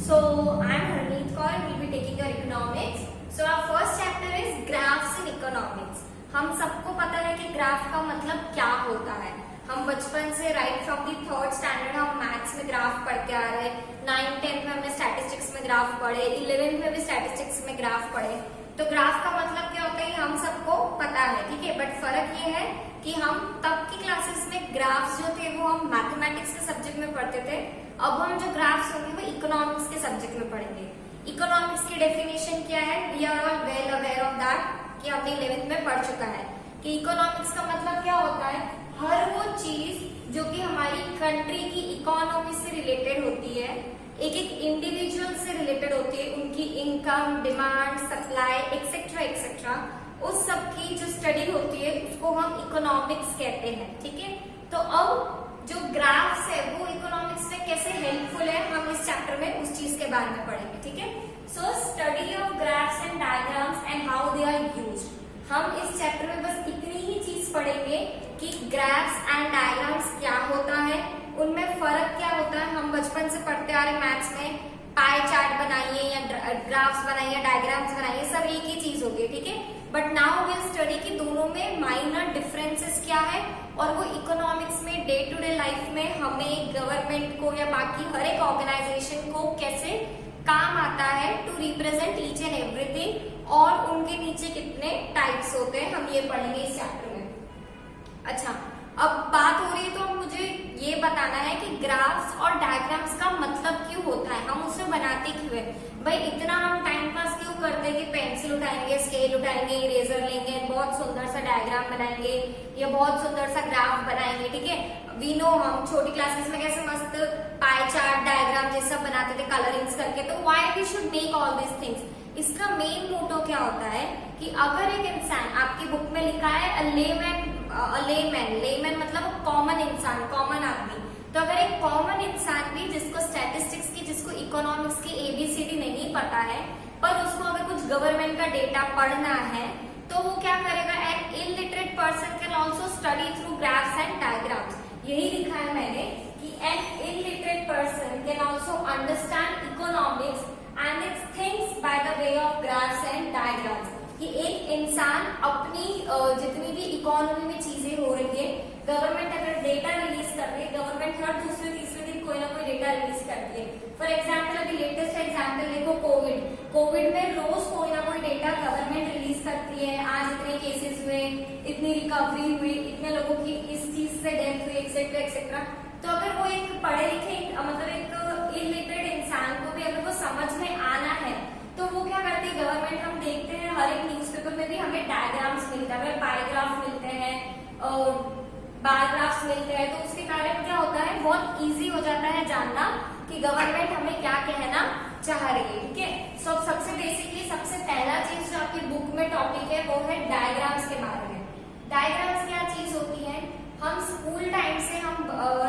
So I am Harneet Kaur and we will be taking your economics. So our first chapter is graphs in economics. हम सबको पता है कि graph का मतलब क्या होता है. हम बचपन से right from the third standard हम मैथ्स में ग्राफ पढ़ते आ रहे हैं. 9th 10th में हमने स्टैटिस्टिक्स में ग्राफ पढ़े, 11th में भी स्टैटिस्टिक्स में ग्राफ पढ़े. तो ग्राफ का मतलब क्या होता है हम सबको पता है, ठीक है. बट फर्क ये है कि हम तब की क्लासेस में ग्राफ्स जो थे वो हम मैथमेटिक्स के सब्जेक्ट में पढ़ते थे. अब हम जो ग्राफ्स होंगे वो इकोनॉमिक्स के सब्जेक्ट में पढ़ेंगे. इकोनॉमिक्स की डेफिनेशन क्या है, we are all well aware of that कि हमने 11th में पढ़ चुका है कि इकोनॉमिक्स का मतलब क्या होता है. हर वो चीज जो कि हमारी कंट्री की इकोनॉमी से रिलेटेड होती है, एक एक इंडिविजुअल से रिलेटेड होती है, उनकी income, demand, supply etcetera etcetera, उस सब की जो स्टडी होती है उसको हम इकोनॉमिक्स कहते हैं, ठीक है. तो अब जो ग्राफ्स है वो इकोनॉमिक्स में कैसे हेल्पफुल है हम इस चैप्टर में उस चीज के बारे में पढ़ेंगे, ठीक है. So study of graphs and diagrams and how they are used. हम इस चैप्टर में बस इतनी ही चीज पढ़ेंगे कि ग्राफ्स एंड डायग्राम्स क्या होता है, उनमें फर्क क्या होता है. हम बचपन से पढ़ते आ रहे मैथ्स में पाई चार्ट बनाइए या ग्राफ्स बनाइए, डायग्राम्स बनाइए, सब एक ही चीज होगी, ठीक है. बट नाउ विल स्टडी कि दोनों में माइनर डिफरेंसेस क्या है और वो इकोनॉमिक्स में डे टू डे लाइफ में हमें गवर्नमेंट को या बाकी हर एक ऑर्गेनाइजेशन को कैसे काम आता है to represent each and everything, और उनके नीचे कितने टाइप्स होते हैं हम ये पढ़ेंगे इस चैप्टर में. अच्छा, अब बात हो रही है तो अब मुझे ये बताना है कि ग्राफ्स और डायग्राम्स का मतलब क्यों होता है, हम उसे बनाते क्यों है. भाई इतना हम टाइम पास क्यों करते हैं कि पेंसिल उठाएंगे, स्केल उठाएंगे, इरेजर लेंगे, बहुत सुंदर सा डायग्राम बनाएंगे या बहुत सुंदर सा ग्राफ बनाएंगे, ठीक है. वी नो हम छोटी क्लासेस में कैसे मस्त पाई चार्ट डायग्राम ये सब बनाते थे कलरिंग्स करके. तो why we should make all this things. इसका मेन मोटो क्या होता है कि अगर एक इंसान, आपकी बुक में लिखा है लेमैन मतलब कॉमन इंसान, कॉमन आदमी. तो अगर एक कॉमन इंसान भी जिसको स्टैटिस्टिक्स की, जिसको इकोनॉमिक्स की एबीसीडी नहीं पता है, पर उसको अगर कुछ गवर्नमेंट का डेटा पढ़ना है तो वो क्या करेगा. An illiterate person can also study through graphs and diagrams. यही लिखा है मैंने कि an illiterate person can also understand economics and its things by the way of graphs and diagrams. कि एक इंसान अपनी जितनी भी इकोनॉमी में चीजें हो रही है, गवर्नमेंट अगर डेटा रिलीज कर रही है, गवर्नमेंट हर दूसरे तीसरे दिन कोई ना कोई डेटा रिलीज करती है. फॉर एग्जाम्पल अभी लेटेस्ट एग्जाम्पल देखो कोविड में रोज कोई ना कोई डेटा गवर्नमेंट रिलीज करती है. आज इतने केसेस हुए, इतनी रिकवरी हुई, इतने लोगों की इस चीज से डेथ हुई, एक्सेट्रा एक्सेट्रा. तो अगर वो एक पढ़े लिखे मतलब एक इलिटरेट इंसान को भी अगर वो समझ में आना है तो वो क्या करती है, गवर्नमेंट हम देखते हैं हर एक न्यूज़पेपर में भी हमें डायग्राम्स मिलता है, पाईग्राफ मिलते हैं, बार ग्राफ्स मिलते हैं. तो उसके कारण क्या होता है, बहुत इजी हो जाता है जानना कि गवर्नमेंट हमें क्या कहना चाह रही है, ठीक है. सो सबसे बेसिकली सबसे पहला चीज जो आपकी बुक में टॉपिक है वो है डायग्राम्स के बारे में. डायग्राम्स क्या चीज होती है, हम स्कूल टाइम से हम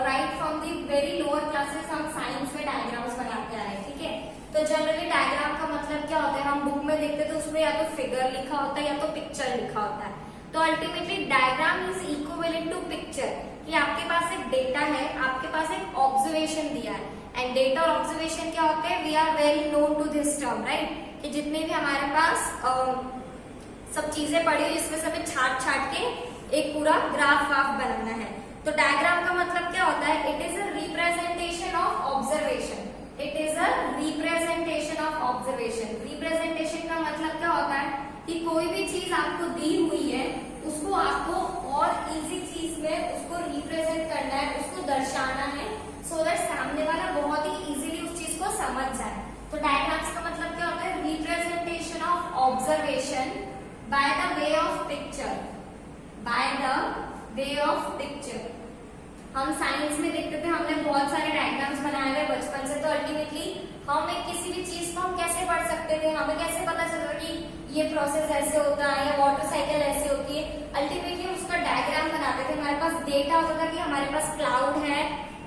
right from the very lower classes हम साइंस में डायग्राम्स बनाते आए, ठीक है. तो जनरली डायग्राम का मतलब क्या होता है, हम बुक में देखते तो उसमें या तो फिगर लिखा होता है या तो पिक्चर लिखा होता है. तो ultimately diagram is equivalent to picture. कि आपके पास एक डेटा है, आपके पास एक ऑब्जर्वेशन दिया है, एंड डेटा और ऑब्जर्वेशन क्या होते हैं, we are well known to this term, right. कि जितने भी हमारे पास सब चीजें पड़ी हुई इसमें से हमें छाट के एक पूरा ग्राफ बनाना है. तो डायग्राम का मतलब क्या होता है, it is a representation of observation. It is a representation of observation. Representation का मतलब क्या होता है कि कोई भी चीज आपको दी हुई है उसको आपको और इजी चीज में उसको रिप्रेजेंट करना है, उसको दर्शाना है, सो दैट सामने वाला बहुत ही इजीली उस चीज को समझ जाए. तो डायग्राम्स का मतलब क्या होता है, representation of observation by the way of picture. Bye the way of picture. हम साइंस में देखते थे, हमने बहुत सारे डायग्राम्स बनाए हुए बचपन से. तो अल्टीमेटली हम एक किसी भी चीज को हम कैसे पढ़ सकते थे, हमें कैसे पता चलता कि ये प्रोसेस ऐसे होता है या वाटर साइकिल ऐसे होती है. अल्टीमेटली उसका डायग्राम बनाते थे. हमारे पास डेटा होता था कि हमारे पास क्लाउड है,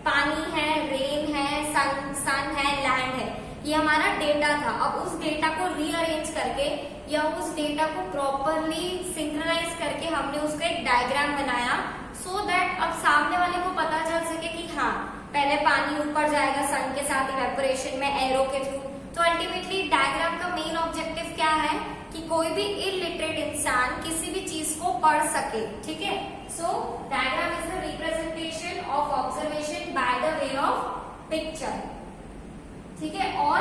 पानी है, रेन है, सन है, लैंड है, ये हमारा डेटा था. अब उस डेटा को रीअरेंज करके या उस डेटा को प्रॉपरली सिंक्रोनाइज करके हमने उसका एक डायग्राम बनाया, सो दैट अब सामने वाले को पता चल सके कि हाँ पहले पानी ऊपर जाएगा सन के साथ इवेपोरेशन में एरो के थ्रू। तो अल्टीमेटली डायग्राम का मेन ऑब्जेक्टिव क्या है कि कोई भी इलिटरेट इंसान किसी भी चीज को पढ़ सके, ठीक है। So diagram is the representation of observation by the way of picture, ठीक है। और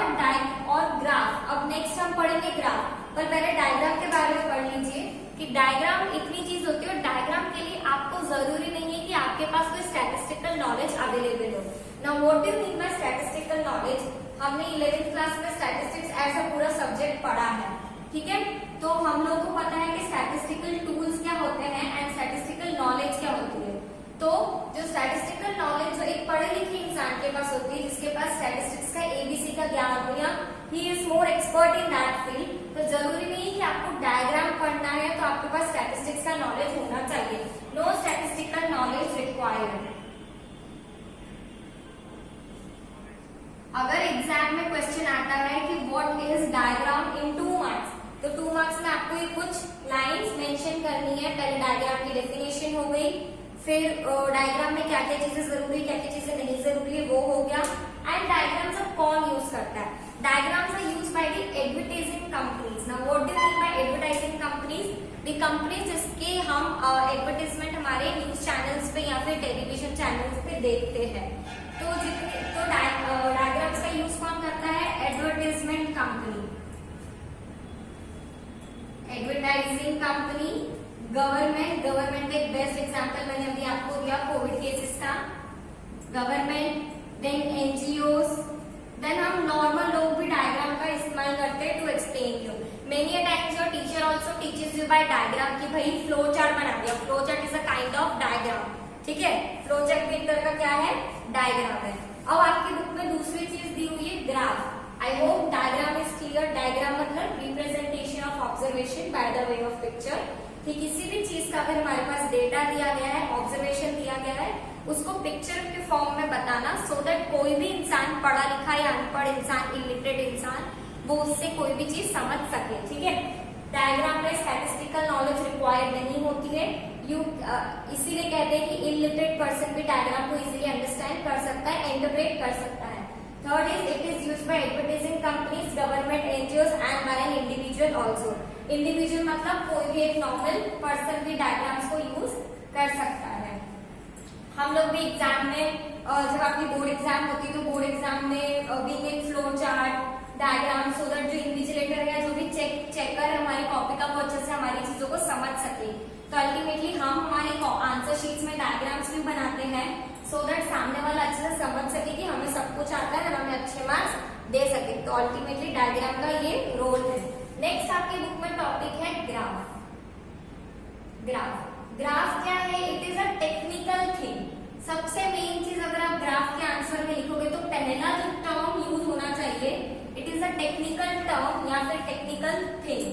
ग्राफ, अब नेक्स्ट हम पढ़ेंगे ग्राफ, पर पहले डायग्राम के बारे में पढ़ लीजिए कि डायग्राम इतनी चीज होती है और डायग्राम के लिए आपको जरूरी नहीं है कि आपके पास कोई स्टैटिस्टिकल नॉलेज अवेलेबल हो। Now what do you mean bye statistical knowledge? हमने 11th क्लास में स्टैटिस्टिक्स एज अ पूरा सब्जेक्ट पढ़ा है, ठीक है। तो हम लोग को पता है कि स्टैटिस्टिकल टूल्स क्या होते हैं एंड स्टैटिस्टिकल नॉलेज क्या होती है। तो जो स्टैटिस्टिकल नॉलेज जो एक पढ़े लिखे इंसान के पास होती है, जिसके पास स्टैटिस्टिक्स का एबीसी का ज्ञान हो या he is more expert in that field, तो जरूरी नहीं कि आपको डायग्राम पढ़ना है तो आपके पास स्टैटिस्टिक्स का नॉलेज होना चाहिए। No statistical knowledge required. अगर एग्जाम में क्वेश्चन आता है कि what is diagram in 2 marks, तो 2 मार्क्स में आपको ये कुछ लाइंस मेंशन करनी है। पहले डायग्राम की डेफिनेशन हो गई, फिर डायग्राम में क्या क्या चीजें जरूरी, क्या क्या चीजें नहीं जरूरी है वो हो गया, एंड डायग्राम्स अब कौन यूज करता है। Diagrams are used by the advertising companies. Now what do you mean by advertising companies? The companies जिसके हम एडवर्टाइजमेंट हमारे न्यूज चैनल्स पे या फिर टेलीविजन चैनल्स पे देखते हैं। तो डायग्राम्स का यूज कौन करता है? Advertisement company, advertising company, government एक बेस्ट एग्जांपल मैंने अभी आपको दिया कोविड केसेस का, गवर्नमेंट, देन एनजीओस, देन हम नॉर्मल लोग भी डायग्राम का इस्तेमाल करते हैं to explain you. Many times your teacher also teaches you by diagram कि भाई फ्लो चार्ट बना दिया। Flow chart is a kind of diagram, ठीक है। फ्लो चार्ट भी एक तरह का क्या है? डायग्राम है। अब आपकी बुक में दूसरी चीज दी हुई है graph. I hope diagram is clear. Diagram मतलब representation of observation by the way of picture, कि किसी भी चीज का अगर हमारे पास डेटा दिया गया है, ऑब्जर्वेशन दिया गया है, उसको पिक्चर के फॉर्म में बताना, सो दैट कोई भी इंसान, पढ़ा लिखा या अनपढ़ इंसान, इलिटरेट इंसान, वो उससे कोई भी चीज समझ सके, ठीक है। डायग्राम में स्टैटिस्टिकल नॉलेज रिक्वायर्ड नहीं होती है। इसीलिए कहते हैं कि इलिटरेट पर्सन भी डायग्राम को इजीली अंडरस्टैंड कर सकता है, इंटरप्रेट कर सकता है। Third is it is used by advertising companies, government NGOs and by an individual also. Individual मतलब कोई भी एक नॉर्मल पर्सन भी डायग्राम्स को यूज कर सकता है। हम लोग भी एग्जाम में जब आपकी बोर्ड एग्जाम होती है तो बोर्ड एग्जाम में बीइंग एक flow chart diagram, so that जो इन्विजिलेटर है, जो भी चेकर है हमारी कॉपी का, वो अच्छे से हमारी चीजों को समझ सके। तो अल्टीमेटली हम हमारे आंसर शीट्स में डायग्राम्स भी बनाते हैं, सो दैट सामने वाला अच्छे से समझ सके कि हमें सब कुछ आता है और हमें अच्छे मार्क्स दे सके। तो अल्टीमेटली डायग्राम का ये रोल है। नेक्स्ट आपकी बुक में टॉपिक है ग्राफ। ग्राफ क्या है? It is a technical thing. सबसे मेन चीज अगर आप ग्राफ के आंसर में लिखोगे तो पहला जो टर्म यूज होना चाहिए, it is a technical term या फिर टेक्निकल थिंग,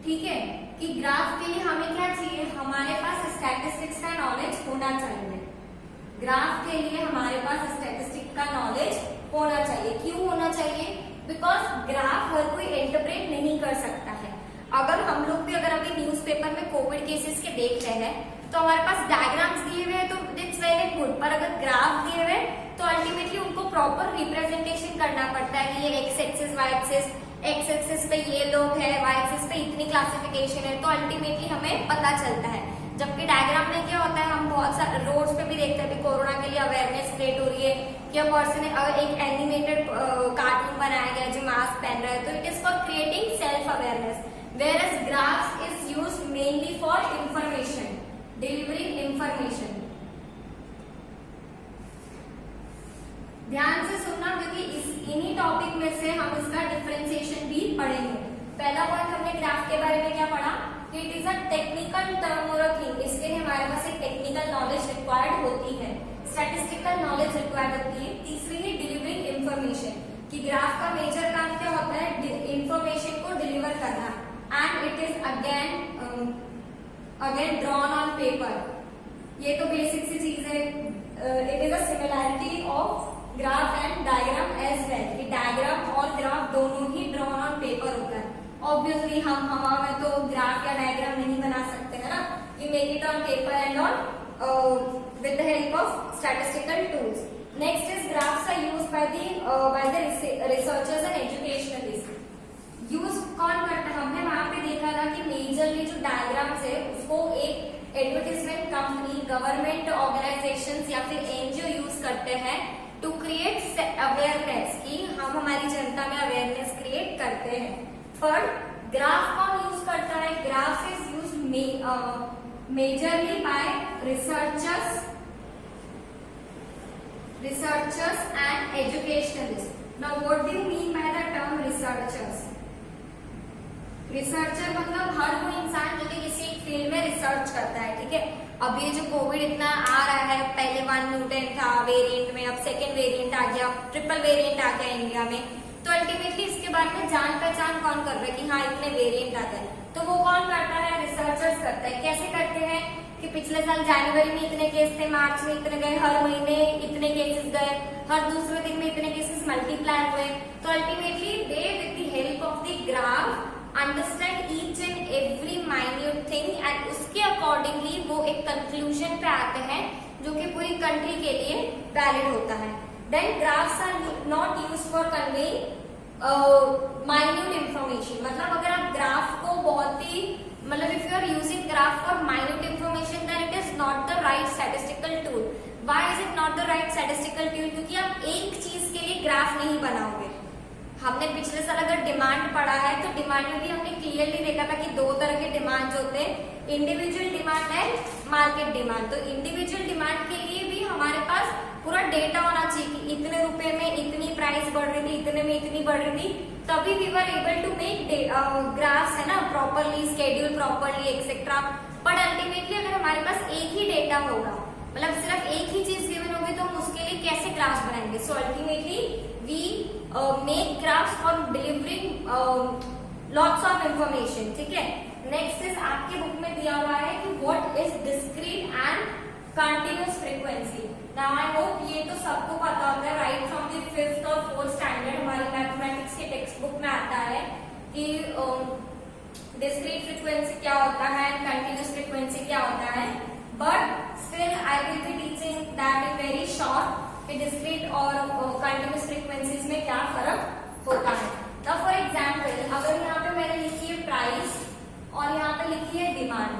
ठीक है। कि ग्राफ के लिए हमें क्या चाहिए? हमारे पास स्टैटिस्टिक्स का नॉलेज होना चाहिए। ग्राफ के लिए हमारे पास स्टैटिस्टिक्स का नॉलेज होना चाहिए। क्यों होना चाहिए? बिकॉज ग्राफ हर कोई इंटरप्रेट नहीं कर सकता है। अगर हम लोग भी अगर अभी न्यूज़पेपर में कोविड केसेस के देख रहे हैं तो हमारे पास डायग्राम्स दिए हुए हैं तो इट्स वेरी गुड, पर अगर ग्राफ दिए हुए तो अल्टीमेटली उनको प्रॉपर रिप्रेजेंटेशन करना पड़ता है कि ये x axis, y axis, x axis पे ये लोग है, वाई एक्सिस पे इतनी क्लासिफिकेशन है, तो अल्टीमेटली हमें पता चलता है। जबकि डायग्राम में क्या होता है, हम बहुत सारे रोड्स पे भी देखते हैं, कोरोना के लिए अवेयरनेस क्रिएट हो रही है, क्या पर्सन ने अगर एक एनिमेटेड कार्टून बनाया गया जो मास्क पहन रहा है, तो it is for creating self awareness, whereas graphs is used mainly for information, delivering information। ध्यान से सुनना क्योंकि इन्हीं टॉपिक में से हम इसका डिफरेंशिएशन भी पढ़ेंगे। पहला पॉइंट हमने ग्राफ के बारे में क्या पढ़ा कि it is a technical term और अ थिंग। इसके लिए हमारे पास एक टेक्निकल नॉलेज रिक्वायर्ड होती है, स्टैटिस्टिकल नॉलेज रिक्वायर्ड होती है। तीसरी है डिलीवरिंग इंफॉर्मेशन, कि ग्राफ का मेजर काम क्या होता है? इंफॉर्मेशन को डिलीवर करना, and it is again drawn on paper। ये तो बेसिक सी चीज है। it is a similarity of graph and diagram as well, कि डायग्राम और ग्राफ दोनों ही drawn on paper होता है। ऑब्वियसली हम में तो ग्राफ या डायग्राम नहीं बना सकते है ना, we make it on paper and on with the help of statistical tools। Next is graphs are used by the researchers and educationalist. Use कौन करता है? हमने वहां पे देखा था कि मेजरली जो डायग्राम्स है उसको एक एडवर्टाइजमेंट कंपनी, गवर्नमेंट ऑर्गेनाइजेशंस या फिर एनजीओ यूज करते हैं टू क्रिएट अवेयरनेस, कि हम हमारी जनता में अवेयरनेस क्रिएट करते हैं। पर ग्राफ कौन यूज करता है? Graph is use majorly by researchers and educationalists. Now what do you mean by the term researchers? Researcher मतलब हर वो इंसान जो कि किसी एक फील्ड में रिसर्च करता है, ठीक है। अब ये जो कोविड इतना आ रहा है, पहले 1 म्यूटेंट था वेरिएंट में, अब सेकेंड वेरिएंट आ गया, ट्रिपल वेरिएंट आ गया इंडिया में, तो अल्टीमेटली इसके बारे में जान पहचान कौन कर रहा है कि हाँ इतने वेरिएंट आ गए, तो वो कौन करता है? रिसर्चर्स करता है। कैसे करते हैं? कि पिछले साल जनवरी में इतने केस थे, मार्च में इतने गए, हर महीने इतने केसेस गए, हर दूसरे दिन में इतने केसेस मल्टीप्लाई हुए। तो ultimately they with the help of the graph understand each and every minute thing and उसके अकॉर्डिंगली वो एक कंक्लूजन पे आते हैं जो कि पूरी कंट्री के लिए वैलिड होता है। Then graphs are not used for conveying minute information. मतलब अगर आप ग्राफ को बहुत ही मतलब if you are using graph for minute information then it is not the right statistical tool. Why is it not the right statistical tool? क्योंकि आप एक चीज के लिए ग्राफ नहीं बनाओगे। हमने पिछले साल अगर डिमांड पढ़ा है तो डिमांड में भी हमने क्लियरली देखा था कि 2 तरह के डिमांड होते हैं, individual demand and market demand. तो इंडिविजुअल डिमांड के लिए भी हमारे पास पूरा डेटा होना चाहिए कि इतने रुपए में इतनी प्राइस बढ़ रही थी, इतने में इतनी बढ़ रही थी, तभी we were able to make graphs है ना, properly schedule properly etcetera. But ultimately अगर हमारे पास एक ही डेटा होगा, मतलब सिर्फ एक ही चीज गिवन होगी, तो हम उसके लिए कैसे ग्राफ्स बनाएंगे? So ultimately we make graphs for delivering lots of information, ठीक है। नेक्स्ट इज आपके बुक में दिया हुआ है कि what is discrete and continuous frequency. Now I hope ये तो सबको पता होता है, राइट फ्रॉम द 5th और 4th स्टैंडर्ड हमारी मैथमेटिक्स के टेक्स्ट बुक में आता है कि डिस्क्रीट फ्रीक्वेंसी क्या होता है, कंटिन्यूअस फ्रीक्वेंसी क्या होता है। But still I will be teaching that in very short कि डिस्क्रीट और कंटिन्यूअस फ्रीक्वेंसीज में क्या फर्क होता है। नाउ फॉर एग्जांपल अगर यहाँ पे मैंने लिखी है प्राइस और यहाँ पे लिखी है डिमांड,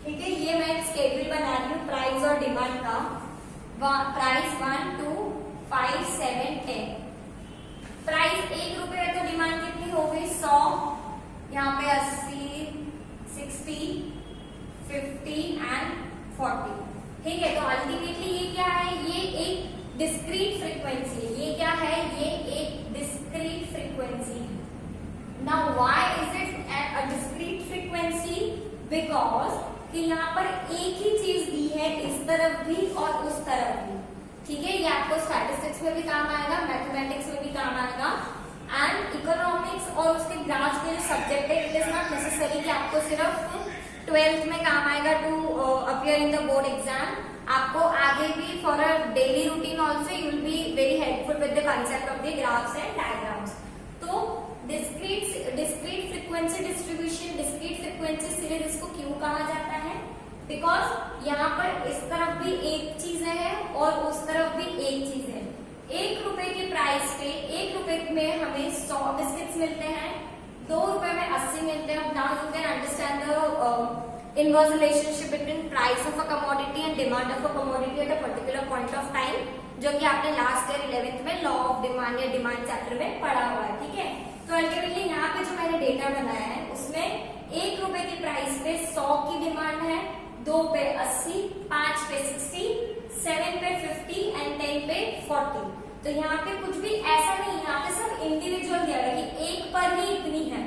ठीक है, ये मैं एक स्केड्यूल बना रही हूँ प्राइस और डिमांड का। प्राइस 1, 2, 5, 7, 10। प्राइस 1 रुपए है तो डिमांड कितनी हो गई? 100, यहाँ पे 80, 60, 50 एंड 40, ठीक है। तो अल्टीमेटली ये क्या है? ये एक डिस्क्रीट फ्रीक्वेंसी है। ये क्या है? ये एक discrete frequency. Now why is it a discrete frequency? Because कि यहाँ पर एक ही चीज दी है, इस तरफ भी और उस तरफ भी, ठीक है। ये आपको स्टैटिस्टिक्स में भी काम आएगा, मैथमेटिक्स में भी काम आएगा, एंड इकोनॉमिक्स और उसके ग्राफ्स के जो सब्जेक्ट है इट इज नॉट नेसेसरी कि आपको सिर्फ 12th में काम आएगा to appear in the board exam. आपको आगे भी for a daily routine also you will be very helpful with the concept of the graphs and diagrams. तो discrete frequency distribution, discrete frequency series इसको क्यों कहा जाता है? बिकॉज यहाँ पर इस तरफ भी एक चीज है और उस तरफ भी एक चीज है। 1 रुपए की प्राइस पे 1 रुपए में हमें 100 बिस्किट्स मिलते हैं, 2 रुपए में 80 मिलते हैं। Now you can understand the inverse relationship between price of a commodity and demand of a commodity at a particular point of time, जो कि आपने लास्ट ईयर 11th में लॉ ऑफ डिमांड या डिमांड चैप्टर में पढ़ा हुआ है, ठीक है। तो अल्टीमेटली यहाँ पे जो मैंने डेटा बनाया है उसमें 1 रुपए की प्राइस पे 100 की डिमांड है, 2 पे 80, 5 पे 60, 7 पे 50 एंड 10 पे 40। तो यहाँ पे कुछ भी ऐसा नहीं, यहाँ पे सब इंडिविजुअल दिया है कि 1 पर ही इतनी है,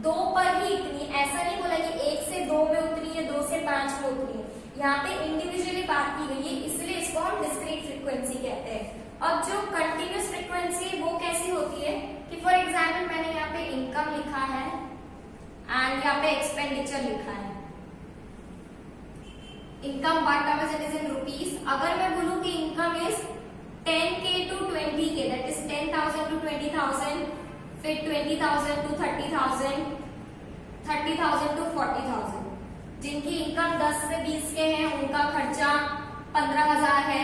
2 पर ही इतनी, ऐसा नहीं बोला कि 1 से 2 में उतनी है, 2 से 5 में उतनी है। यहाँ पे इंडिविजुअली बात की गई है, इसलिए इसको हम डिस्क्रीट फ्रीक्वेंसी कहते हैं। अब जो कंटिन्यूअस फ्रीक्वेंसी वो कैसी होती है कि फॉर एग्जाम्पल मैंने यहाँ पे इनकम लिखा है एंड यहाँ पे एक्सपेंडिचर लिखा है। Income whatever it is in rupees. अगर मैं बोलूं कि income is 10K to 20K, that is 10,000 to 20,000, फिर 20,000 to 30,000, 30,000 to 40,000। जिनकी इनकम 10 से 20 के हैं उनका खर्चा 15,000 है,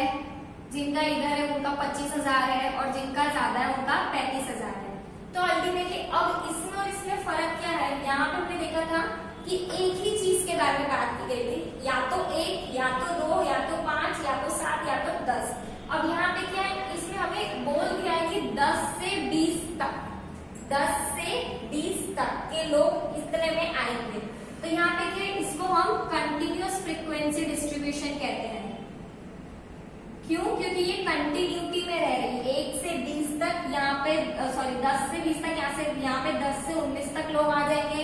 जिनका इधर है उनका 25,000 है और जिनका ज्यादा है उनका 35,000 है। तो अल्टीमेटली अब इसमें और इसमें फर्क क्या है, यहाँ पे हमने देखा था कि एक ही चीज के बारे में बात की गई थी, या तो 1, या तो 2, या तो 5, या तो 7, या तो 10। अब यहाँ पे क्या है, इसमें हमें बोल दिया है कि 10 से 20 तक, 10 से 20 तक के लोग इतने में आएंगे। तो यहाँ पे क्या है, इसको हम कंटिन्यूअस फ्रीक्वेंसी डिस्ट्रीब्यूशन कहते हैं। क्यों? क्योंकि ये कंटिन्यूटी में रह रही है। 1 से 20 तक यहाँ पे 10 से 20 तक यहाँ पे 10 से 19 तक लोग आ जाएंगे।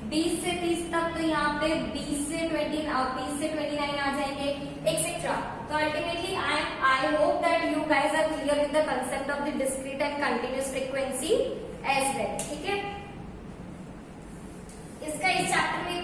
20 से 30 तक तो यहाँ पे 20 से 29 आ जाएंगे, एक्सेट्रा। तो ultimately I hope that you guys are clear with the concept of the discrete and continuous frequency as well. ठीक है, इसका इस चैप्टर में